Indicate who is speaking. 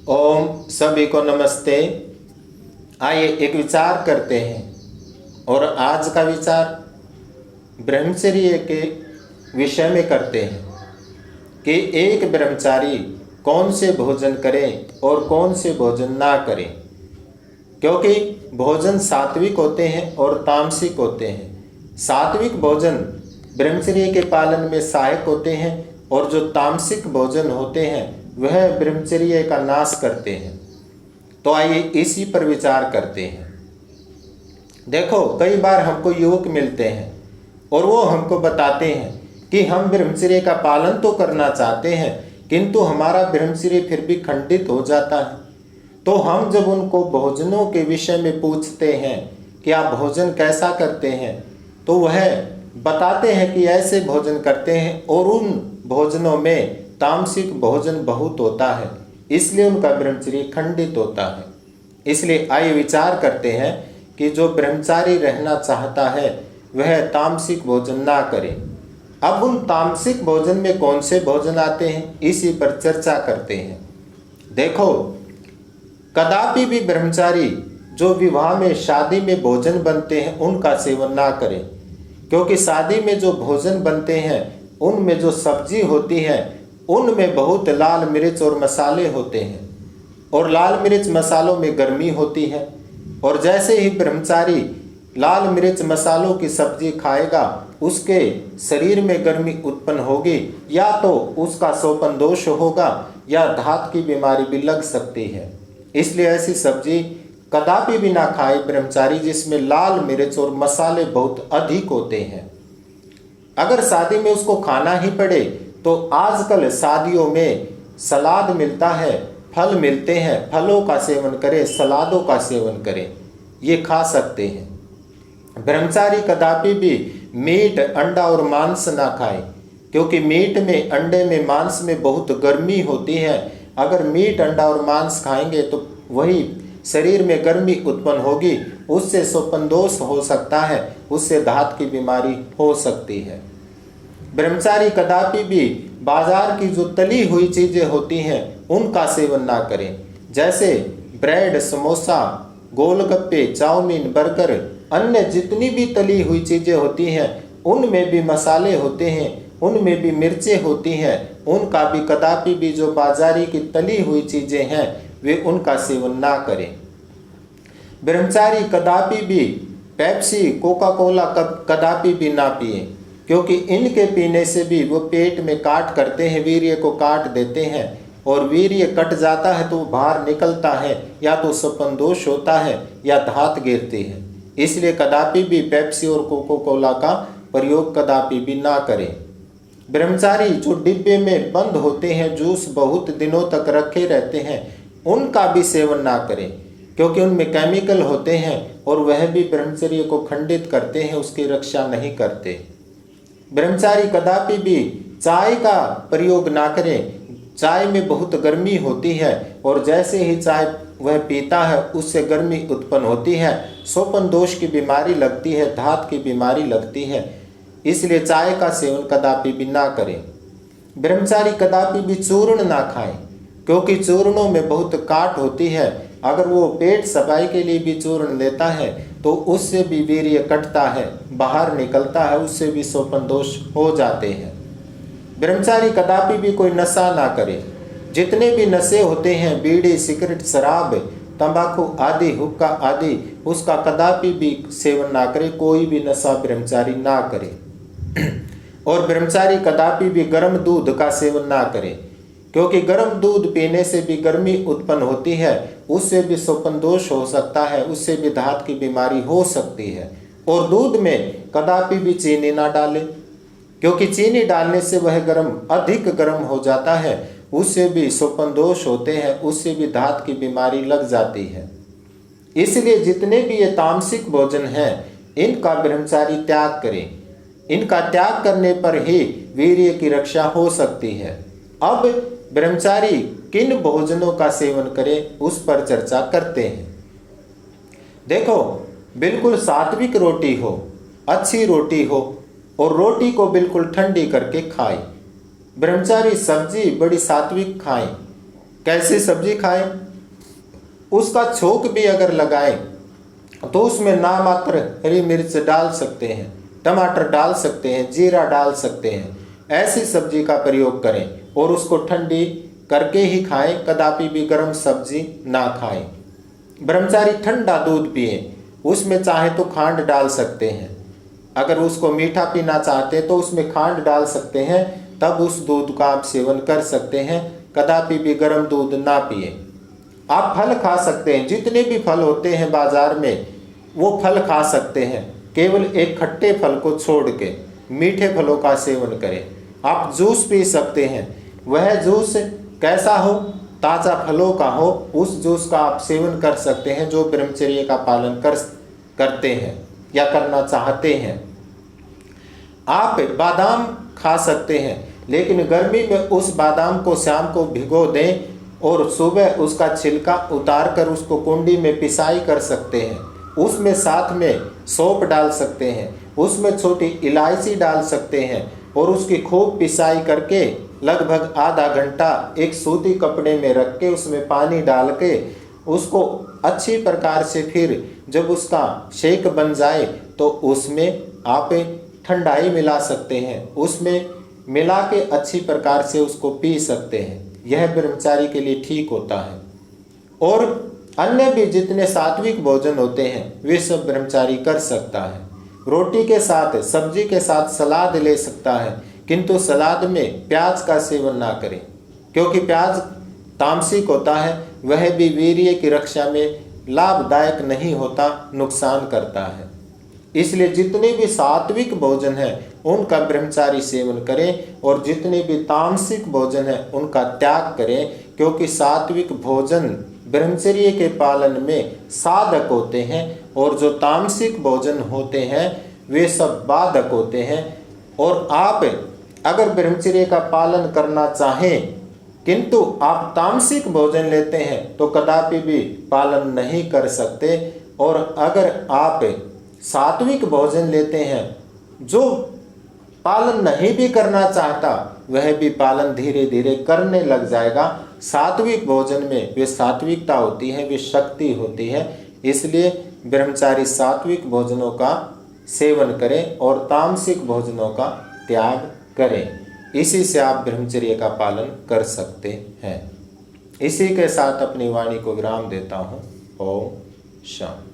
Speaker 1: ओम सभी को नमस्ते। आइए एक विचार करते हैं। और आज का विचार ब्रह्मचर्य के विषय में करते हैं कि एक ब्रह्मचारी कौन से भोजन करे और कौन से भोजन ना करे, क्योंकि भोजन सात्विक होते हैं और तामसिक होते हैं। सात्विक भोजन ब्रह्मचर्य के पालन में सहायक होते हैं और जो तामसिक भोजन होते हैं वह ब्रह्मचर्य का नाश करते हैं। तो आइए इसी पर विचार करते हैं। देखो, कई बार हमको युवक मिलते हैं और वो हमको बताते हैं कि हम ब्रह्मचर्य का पालन तो करना चाहते हैं, किंतु हमारा ब्रह्मचर्य फिर भी खंडित हो जाता है। तो हम जब उनको भोजनों के विषय में पूछते हैं कि आप भोजन कैसा करते हैं, तो वह बताते हैं कि ऐसे भोजन करते हैं और उन भोजनों में तामसिक भोजन बहुत होता है, इसलिए उनका ब्रह्मचर्य खंडित होता है। इसलिए आइए विचार करते हैं कि जो ब्रह्मचारी रहना चाहता है वह तामसिक भोजन ना करे। अब उन तामसिक भोजन में कौन से भोजन आते हैं, इसी पर चर्चा करते हैं। देखो, कदापि भी ब्रह्मचारी जो विवाह में शादी में भोजन बनते हैं उनका सेवन ना करें, क्योंकि शादी में जो भोजन बनते हैं उनमें जो सब्जी होती है उनमें बहुत लाल मिर्च और मसाले होते हैं, और लाल मिर्च मसालों में गर्मी होती है। और जैसे ही ब्रह्मचारी लाल मिर्च मसालों की सब्जी खाएगा उसके शरीर में गर्मी उत्पन्न होगी, या तो उसका सोपन दोष होगा या धात की बीमारी भी लग सकती है। इसलिए ऐसी सब्जी कदापि भी ना खाए ब्रह्मचारी जिसमें लाल मिर्च और मसाले बहुत अधिक होते हैं। अगर शादी में उसको खाना ही पड़े तो आजकल शादियों में सलाद मिलता है, फल मिलते हैं, फलों का सेवन करें, सलादों का सेवन करें, ये खा सकते हैं। ब्रह्मचारी कदापि भी मीट, अंडा और मांस ना खाए, क्योंकि मीट में, अंडे में, मांस में बहुत गर्मी होती है। अगर मीट, अंडा और मांस खाएंगे तो वही शरीर में गर्मी उत्पन्न होगी, उससे सोपन दोष हो सकता है, उससे धात की बीमारी हो सकती है। ब्रह्मचारी कदापि भी बाजार की जो तली हुई चीज़ें होती हैं उनका सेवन ना करें, जैसे ब्रेड, समोसा, गोलगप्पे, चाउमीन, बर्गर, अन्य जितनी भी तली हुई चीज़ें होती हैं उनमें भी मसाले होते हैं, उनमें भी मिर्चें होती हैं। उनका भी कदापि भी जो बाजारी की तली हुई चीज़ें हैं वे उनका सेवन ना करें। ब्रह्मचारी कदापि भी पेप्सी, कोका कोला कदापि भी ना पिए, क्योंकि इनके पीने से भी वो पेट में काट करते हैं, वीर्य को काट देते हैं, और वीर्य कट जाता है तो बाहर निकलता है, या तो सोपन दोष होता है या धात गिरती है। इसलिए कदापि भी पेप्सी और कोका कोला का प्रयोग कदापि भी ना करें। ब्रह्मचारी जो डिब्बे में बंद होते हैं, जूस बहुत दिनों तक रखे रहते हैं, उनका भी सेवन ना करें, क्योंकि उनमें केमिकल होते हैं और वह भी ब्रह्मचर्य को खंडित करते हैं, उसकी रक्षा नहीं करते। ब्रह्मचारी कदापि भी चाय का प्रयोग ना करें। चाय में बहुत गर्मी होती है और जैसे ही चाय वह पीता है उससे गर्मी उत्पन्न होती है, सोपन दोष की बीमारी लगती है, धात की बीमारी लगती है। इसलिए चाय का सेवन कदापि भी ना करें। ब्रह्मचारी कदापि भी चूर्ण ना खाएं, क्योंकि चूर्णों में बहुत काट होती है। अगर वो पेट सफाई के लिए भी चूर्ण लेता है तो उससे भी वीर्य कटता है, बाहर निकलता है, उससे भी सोपन दोष हो जाते हैं। ब्रह्मचारी कदापि भी कोई नशा ना करे। जितने भी नशे होते हैं, बीड़ी, सिगरेट, शराब, तंबाकू आदि, हुक्का आदि, उसका कदापि भी सेवन ना करे। कोई भी नशा ब्रह्मचारी ना करे। और ब्रह्मचारी कदापि भी गर्म दूध का सेवन ना करे, क्योंकि गर्म दूध पीने से भी गर्मी उत्पन्न होती है, उससे भी सोपन दोष हो सकता है, उससे भी धात की बीमारी हो सकती है। और दूध में कदापि भी चीनी ना डालें, क्योंकि चीनी डालने से वह अधिक गर्म हो जाता है, उससे भी सोपन दोष होते हैं, उससे भी धात की बीमारी लग जाती है। इसलिए जितने भी ये तामसिक भोजन हैं इनका ब्रह्मचारी त्याग करें। इनका त्याग करने पर ही वीर्य की रक्षा हो सकती है। अब ब्रह्मचारी किन भोजनों का सेवन करें उस पर चर्चा करते हैं। देखो, बिल्कुल सात्विक रोटी हो, अच्छी रोटी हो, और रोटी को बिल्कुल ठंडी करके खाए। ब्रह्मचारी सब्जी बड़ी सात्विक खाएं, कैसी सब्जी खाएं, उसका छोंक भी अगर लगाएं तो उसमें नामात्र हरी मिर्च डाल सकते हैं, टमाटर डाल सकते हैं, जीरा डाल सकते हैं। ऐसी सब्जी का प्रयोग करें और उसको ठंडी करके ही खाएं, कदापि भी गर्म सब्जी ना खाएं। ब्रह्मचारी ठंडा दूध पिए, उसमें चाहे तो खांड डाल सकते हैं। अगर उसको मीठा पीना चाहते हैं तो उसमें खांड डाल सकते हैं, तब उस दूध का आप सेवन कर सकते हैं। कदापि भी गर्म दूध ना पिए। आप फल खा सकते हैं, जितने भी फल होते हैं बाजार में वो फल खा सकते हैं, केवल एक खट्टे फल को छोड़ के मीठे फलों का सेवन करें। आप जूस पी सकते हैं, वह जूस कैसा हो, ताज़ा फलों का हो, उस जूस का आप सेवन कर सकते हैं जो ब्रह्मचर्य का पालन करते हैं या करना चाहते हैं। आप बादाम खा सकते हैं, लेकिन गर्मी में उस बादाम को शाम को भिगो दें और सुबह उसका छिलका उतार कर उसको कुंडी में पिसाई कर सकते हैं। उसमें साथ में सौंफ डाल सकते हैं, उसमें छोटी इलायची डाल सकते हैं और उसकी खूब पिसाई करके लगभग आधा घंटा एक सूती कपड़े में रख के उसमें पानी डाल के उसको अच्छी प्रकार से फिर जब उसका शेक बन जाए तो उसमें आप ठंडाई मिला सकते हैं, उसमें मिला के अच्छी प्रकार से उसको पी सकते हैं। यह ब्रह्मचारी के लिए ठीक होता है। और अन्य भी जितने सात्विक भोजन होते हैं वे सब ब्रह्मचारी कर सकता है। रोटी के साथ, सब्जी के साथ सलाद ले सकता है, किंतु सलाद में प्याज का सेवन ना करें, क्योंकि प्याज तामसिक होता है, वह भी वीर्य की रक्षा में लाभदायक नहीं होता, नुकसान करता है। इसलिए जितने भी सात्विक भोजन हैं उनका ब्रह्मचारी सेवन करें और जितने भी तामसिक भोजन हैं उनका त्याग करें, क्योंकि सात्विक भोजन ब्रह्मचर्य के पालन में साधक होते हैं और जो तामसिक भोजन होते हैं वे सब बाधक होते हैं। और आप अगर ब्रह्मचर्य का पालन करना चाहें किंतु आप तामसिक भोजन लेते हैं तो कदापि भी पालन नहीं कर सकते। और अगर आप सात्विक भोजन लेते हैं, जो पालन नहीं भी करना चाहता वह भी पालन धीरे धीरे करने लग जाएगा। सात्विक भोजन में वे सात्विकता होती है, वे शक्ति होती है। इसलिए ब्रह्मचारी सात्विक भोजनों का सेवन करें और तामसिक भोजनों का त्याग करें। इसी से आप ब्रह्मचर्य का पालन कर सकते हैं। इसी के साथ अपनी वाणी को विराम देता हूँ। ओम शांति।